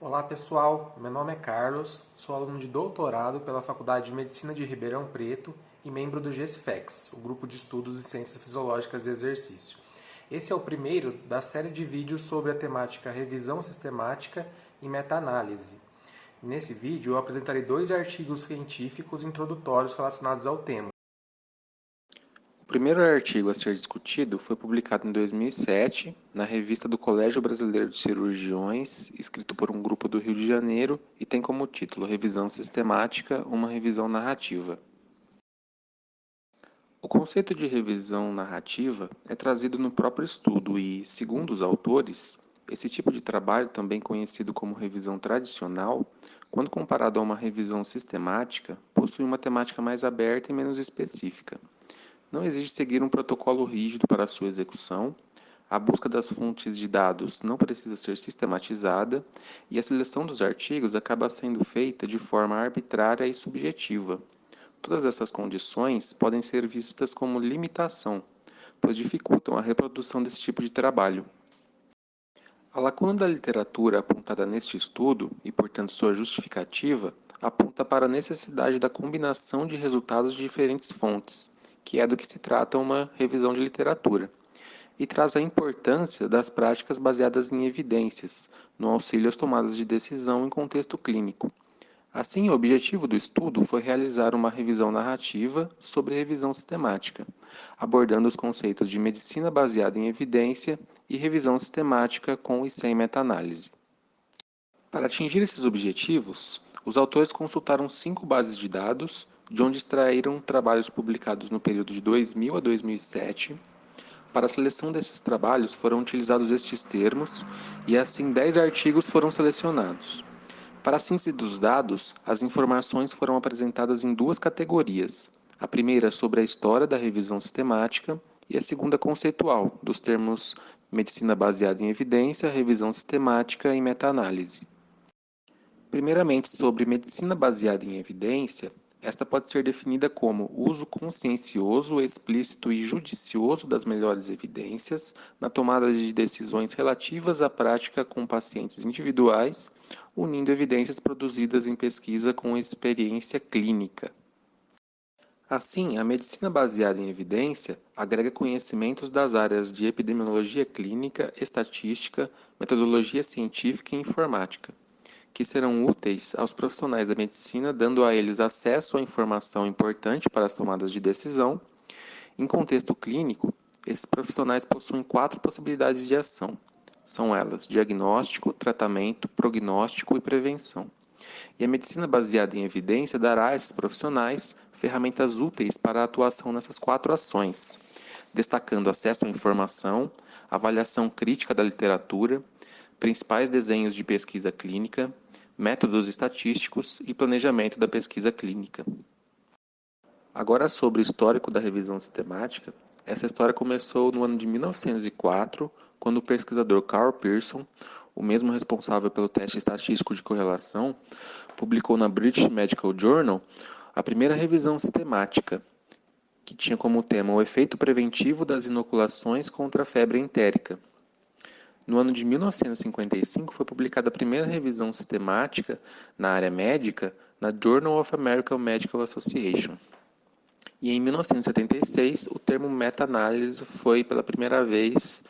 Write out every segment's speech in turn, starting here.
Olá pessoal, meu nome é Carlos, sou aluno de doutorado pela Faculdade de Medicina de Ribeirão Preto e membro do GESFEX, o Grupo de Estudos em Ciências Fisiológicas e Exercício. Esse é o primeiro da série de vídeos sobre a temática revisão sistemática e meta-análise. Nesse vídeo eu apresentarei 2 artigos científicos introdutórios relacionados ao tema. O primeiro artigo a ser discutido foi publicado em 2007 na Revista do Colégio Brasileiro de Cirurgiões, escrito por um grupo do Rio de Janeiro e tem como título Revisão Sistemática, uma revisão narrativa. O conceito de revisão narrativa é trazido no próprio estudo e, segundo os autores, esse tipo de trabalho, também conhecido como revisão tradicional, quando comparado a uma revisão sistemática, possui uma temática mais aberta e menos específica. Não exige seguir um protocolo rígido para sua execução, a busca das fontes de dados não precisa ser sistematizada e a seleção dos artigos acaba sendo feita de forma arbitrária e subjetiva. Todas essas condições podem ser vistas como limitação, pois dificultam a reprodução desse tipo de trabalho. A lacuna da literatura apontada neste estudo, e portanto sua justificativa, aponta para a necessidade da combinação de resultados de diferentes fontes, que é do que se trata uma revisão de literatura, e traz a importância das práticas baseadas em evidências, no auxílio às tomadas de decisão em contexto clínico. Assim, o objetivo do estudo foi realizar uma revisão narrativa sobre revisão sistemática, abordando os conceitos de medicina baseada em evidência e revisão sistemática com e sem meta-análise. Para atingir esses objetivos, os autores consultaram 5 bases de dados, de onde extraíram trabalhos publicados no período de 2000 a 2007. Para a seleção desses trabalhos foram utilizados estes termos, e assim 10 artigos foram selecionados. Para a síntese dos dados, as informações foram apresentadas em 2 categorias. A primeira sobre a história da revisão sistemática e a segunda conceitual, dos termos medicina baseada em evidência, revisão sistemática e meta-análise. Primeiramente, sobre medicina baseada em evidência, esta pode ser definida como uso consciencioso, explícito e judicioso das melhores evidências na tomada de decisões relativas à prática com pacientes individuais, unindo evidências produzidas em pesquisa com experiência clínica. Assim, a medicina baseada em evidência agrega conhecimentos das áreas de epidemiologia clínica, estatística, metodologia científica e informática, que serão úteis aos profissionais da medicina, dando a eles acesso à informação importante para as tomadas de decisão. Em contexto clínico, esses profissionais possuem 4 possibilidades de ação. São elas: diagnóstico, tratamento, prognóstico e prevenção. E a medicina baseada em evidência dará a esses profissionais ferramentas úteis para a atuação nessas 4 ações, destacando acesso à informação, avaliação crítica da literatura, principais desenhos de pesquisa clínica, métodos estatísticos e planejamento da pesquisa clínica. Agora, sobre o histórico da revisão sistemática, essa história começou no ano de 1904, quando o pesquisador Carl Pearson, o mesmo responsável pelo teste estatístico de correlação, publicou na British Medical Journal a primeira revisão sistemática, que tinha como tema o efeito preventivo das inoculações contra a febre entérica. No ano de 1955 foi publicada a primeira revisão sistemática na área médica na Journal of American Medical Association. E em 1976, o termo meta-análise foi pela primeira vez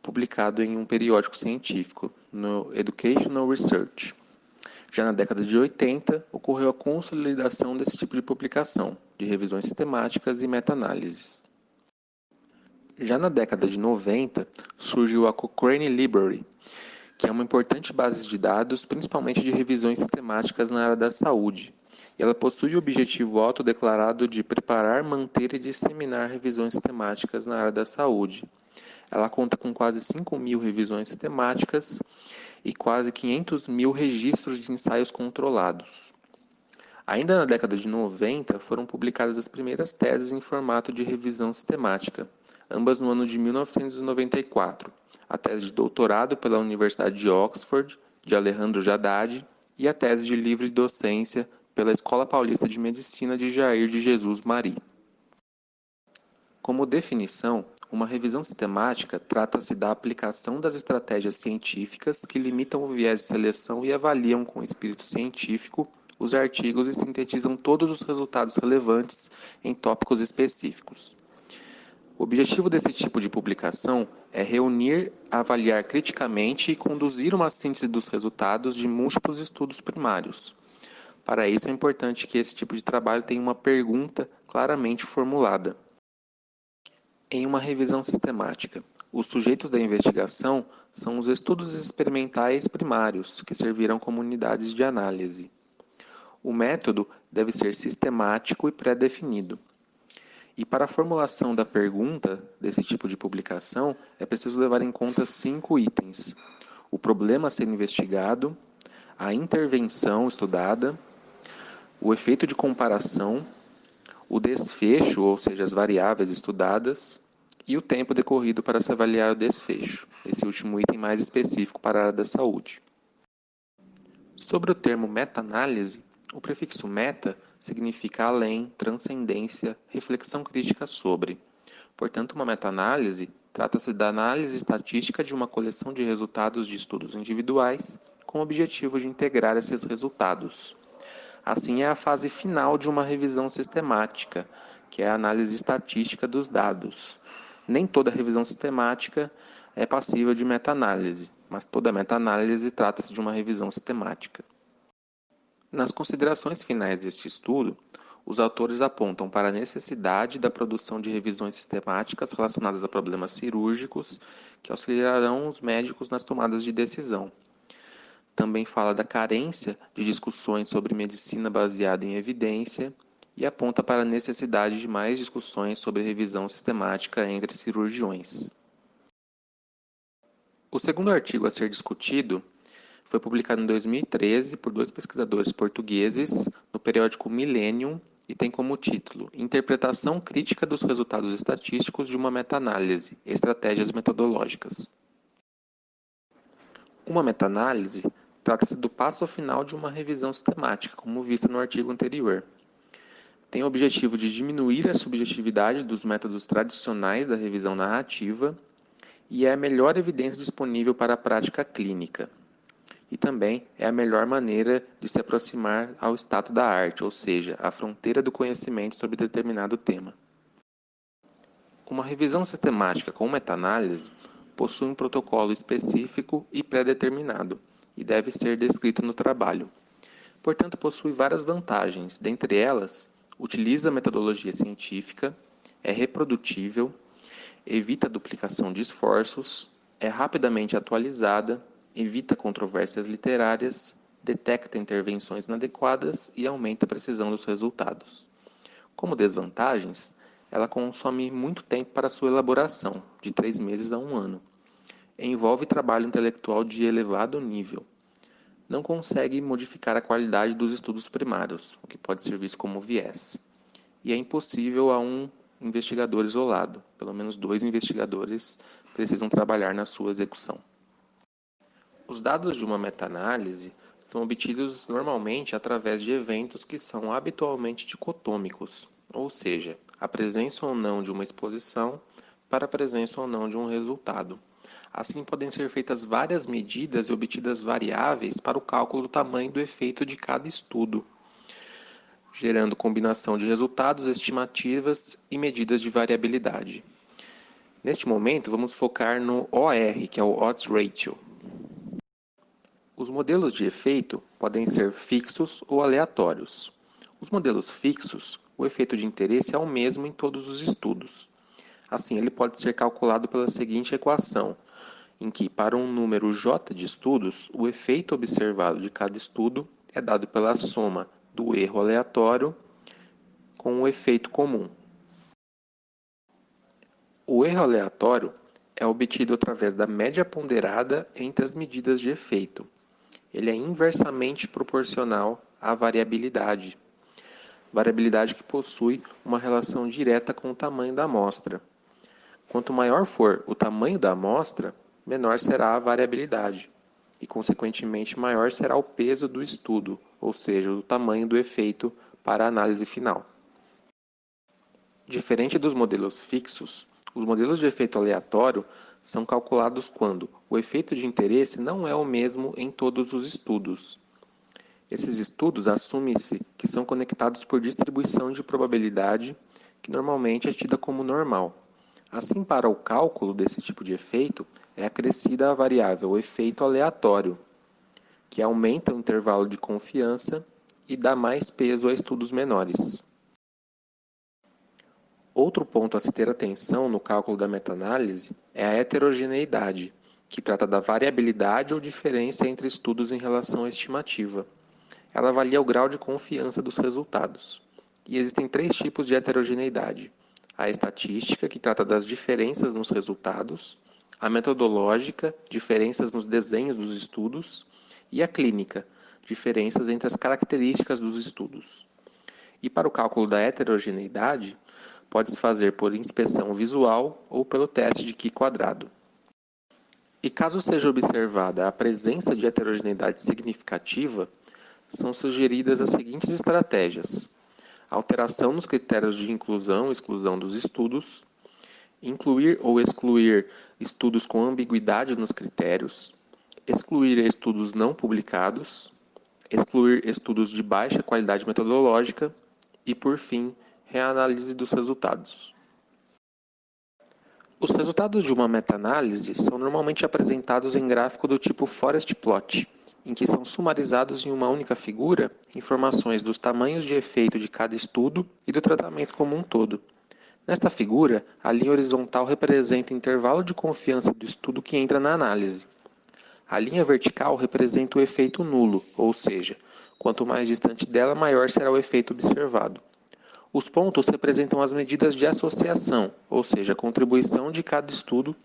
publicado em um periódico científico, no Educational Research. Já na década de 80, ocorreu a consolidação desse tipo de publicação, de revisões sistemáticas e meta-análises. Já na década de 90, surgiu a Cochrane Library, que é uma importante base de dados, principalmente de revisões sistemáticas na área da saúde. E ela possui o objetivo autodeclarado de preparar, manter e disseminar revisões sistemáticas na área da saúde. Ela conta com quase 5.000 revisões sistemáticas e quase 500.000 registros de ensaios controlados. Ainda na década de 90, foram publicadas as primeiras teses em formato de revisão sistemática, ambas no ano de 1994, a tese de doutorado pela Universidade de Oxford, de Alejandro Haddad, e a tese de livre docência pela Escola Paulista de Medicina de Jair de Jesus Mari. Como definição, Uma revisão sistemática trata-se da aplicação das estratégias científicas que limitam o viés de seleção e avaliam com espírito científico os artigos e sintetizam todos os resultados relevantes em tópicos específicos. O objetivo desse tipo de publicação é reunir, avaliar criticamente e conduzir uma síntese dos resultados de múltiplos estudos primários. Para isso, é importante que esse tipo de trabalho tenha uma pergunta claramente formulada. Em uma revisão sistemática, os sujeitos da investigação são os estudos experimentais primários, que servirão como unidades de análise. O método deve ser sistemático e pré-definido. E para a formulação da pergunta desse tipo de publicação, é preciso levar em conta 5 itens: o problema a ser investigado, a intervenção estudada, o efeito de comparação, o desfecho, ou seja, as variáveis estudadas, e o tempo decorrido para se avaliar o desfecho, esse último item mais específico para a área da saúde. Sobre o termo meta-análise, o prefixo meta significa além, transcendência, reflexão crítica sobre. Portanto, uma meta-análise trata-se da análise estatística de uma coleção de resultados de estudos individuais com o objetivo de integrar esses resultados. Assim, é a fase final de uma revisão sistemática, que é a análise estatística dos dados. Nem toda revisão sistemática é passível de meta-análise, mas toda meta-análise trata-se de uma revisão sistemática. Nas considerações finais deste estudo, os autores apontam para a necessidade da produção de revisões sistemáticas relacionadas a problemas cirúrgicos que auxiliarão os médicos nas tomadas de decisão. Também fala da carência de discussões sobre medicina baseada em evidência e aponta para a necessidade de mais discussões sobre revisão sistemática entre cirurgiões. O segundo artigo a ser discutido foi publicado em 2013 por 2 pesquisadores portugueses no periódico Millennium e tem como título Interpretação crítica dos resultados estatísticos de uma meta-análise, estratégias metodológicas. Uma meta-análise trata-se do passo final de uma revisão sistemática, como vista no artigo anterior. Tem o objetivo de diminuir a subjetividade dos métodos tradicionais da revisão narrativa e é a melhor evidência disponível para a prática clínica. E também é a melhor maneira de se aproximar ao estado da arte, ou seja, à fronteira do conhecimento sobre determinado tema. Uma revisão sistemática com meta-análise possui um protocolo específico e pré-determinado e deve ser descrito no trabalho. Portanto, possui várias vantagens, dentre elas, utiliza a metodologia científica, é reprodutível, evita duplicação de esforços, é rapidamente atualizada, evita controvérsias literárias, detecta intervenções inadequadas e aumenta a precisão dos resultados. Como desvantagens, ela consome muito tempo para sua elaboração, de 3 meses a 1 ano. Envolve trabalho intelectual de elevado nível. Não consegue modificar a qualidade dos estudos primários, o que pode ser visto como viés. E é impossível a um investigador isolado. Pelo menos 2 investigadores precisam trabalhar na sua execução. Os dados de uma meta-análise são obtidos normalmente através de eventos que são habitualmente dicotômicos, ou seja, a presença ou não de uma exposição para a presença ou não de um resultado. Assim, podem ser feitas várias medidas e obtidas variáveis para o cálculo do tamanho do efeito de cada estudo, gerando combinação de resultados, estimativas e medidas de variabilidade. Neste momento, vamos focar no OR, que é o Odds Ratio. Os modelos de efeito podem ser fixos ou aleatórios. Os modelos fixos, o efeito de interesse é o mesmo em todos os estudos. Assim, ele pode ser calculado pela seguinte equação, em que, para um número J de estudos, o efeito observado de cada estudo é dado pela soma do erro aleatório com o efeito comum. O erro aleatório é obtido através da média ponderada entre as medidas de efeito. Ele é inversamente proporcional à variabilidade que possui uma relação direta com o tamanho da amostra. Quanto maior for o tamanho da amostra, menor será a variabilidade, e, consequentemente, maior será o peso do estudo, ou seja, o tamanho do efeito para a análise final. Diferente dos modelos fixos, Os modelos de efeito aleatório são calculados quando o efeito de interesse não é o mesmo em todos os estudos. Esses estudos assume-se que são conectados por distribuição de probabilidade, que normalmente é tida como normal. Assim, para o cálculo desse tipo de efeito, é acrescida a variável efeito aleatório, que aumenta o intervalo de confiança e dá mais peso a estudos menores. Outro ponto a se ter atenção no cálculo da meta-análise é a heterogeneidade, que trata da variabilidade ou diferença entre estudos em relação à estimativa. Ela avalia o grau de confiança dos resultados. E existem 3 tipos de heterogeneidade: a estatística, que trata das diferenças nos resultados; a metodológica, diferenças nos desenhos dos estudos; e a clínica, diferenças entre as características dos estudos. E para o cálculo da heterogeneidade, pode-se fazer por inspeção visual ou pelo teste de Q². E caso seja observada a presença de heterogeneidade significativa, são sugeridas as seguintes estratégias: alteração nos critérios de inclusão e exclusão dos estudos, incluir ou excluir estudos com ambiguidade nos critérios, excluir estudos não publicados, excluir estudos de baixa qualidade metodológica e, por fim, reanálise dos resultados. Os resultados de uma meta-análise são normalmente apresentados em gráfico do tipo forest plot, em que são sumarizados em uma única figura informações dos tamanhos de efeito de cada estudo e do tratamento como um todo. Nesta figura, a linha horizontal representa o intervalo de confiança do estudo que entra na análise. A linha vertical representa o efeito nulo, ou seja, quanto mais distante dela, maior será o efeito observado. Os pontos representam as medidas de associação, ou seja, a contribuição de cada estudo,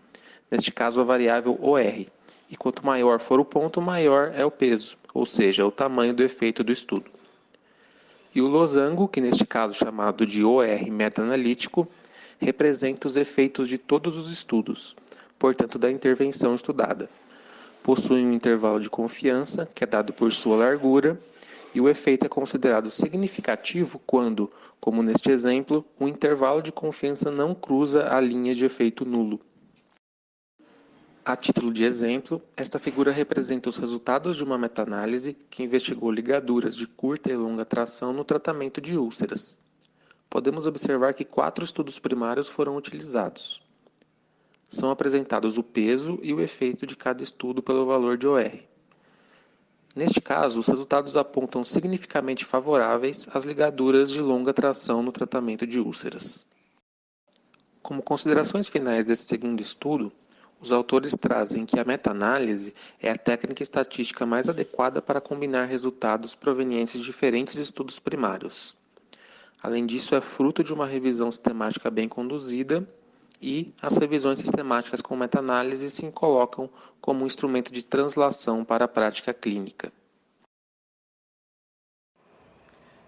neste caso a variável OR. E quanto maior for o ponto, maior é o peso, ou seja, o tamanho do efeito do estudo. E o losango, que neste caso chamado de OR meta-analítico, representa os efeitos de todos os estudos, portanto da intervenção estudada. Possui um intervalo de confiança, que é dado por sua largura, e o efeito é considerado significativo quando, como neste exemplo, o intervalo de confiança não cruza a linha de efeito nulo. A título de exemplo, esta figura representa os resultados de uma meta-análise que investigou ligaduras de curta e longa tração no tratamento de úlceras. Podemos observar que 4 estudos primários foram utilizados. São apresentados o peso e o efeito de cada estudo pelo valor de OR. Neste caso, os resultados apontam significativamente favoráveis às ligaduras de longa tração no tratamento de úlceras. Como considerações finais desse segundo estudo, os autores trazem que a meta-análise é a técnica estatística mais adequada para combinar resultados provenientes de diferentes estudos primários. Além disso, é fruto de uma revisão sistemática bem conduzida e as revisões sistemáticas com meta-análise se colocam como um instrumento de translação para a prática clínica.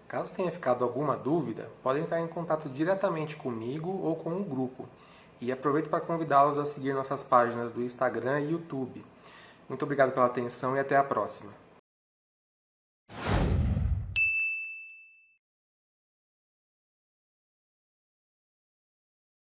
Caso tenha ficado alguma dúvida, podem entrar em contato diretamente comigo ou com o grupo. E aproveito para convidá-los a seguir nossas páginas do Instagram e YouTube. Muito obrigado pela atenção e até a próxima.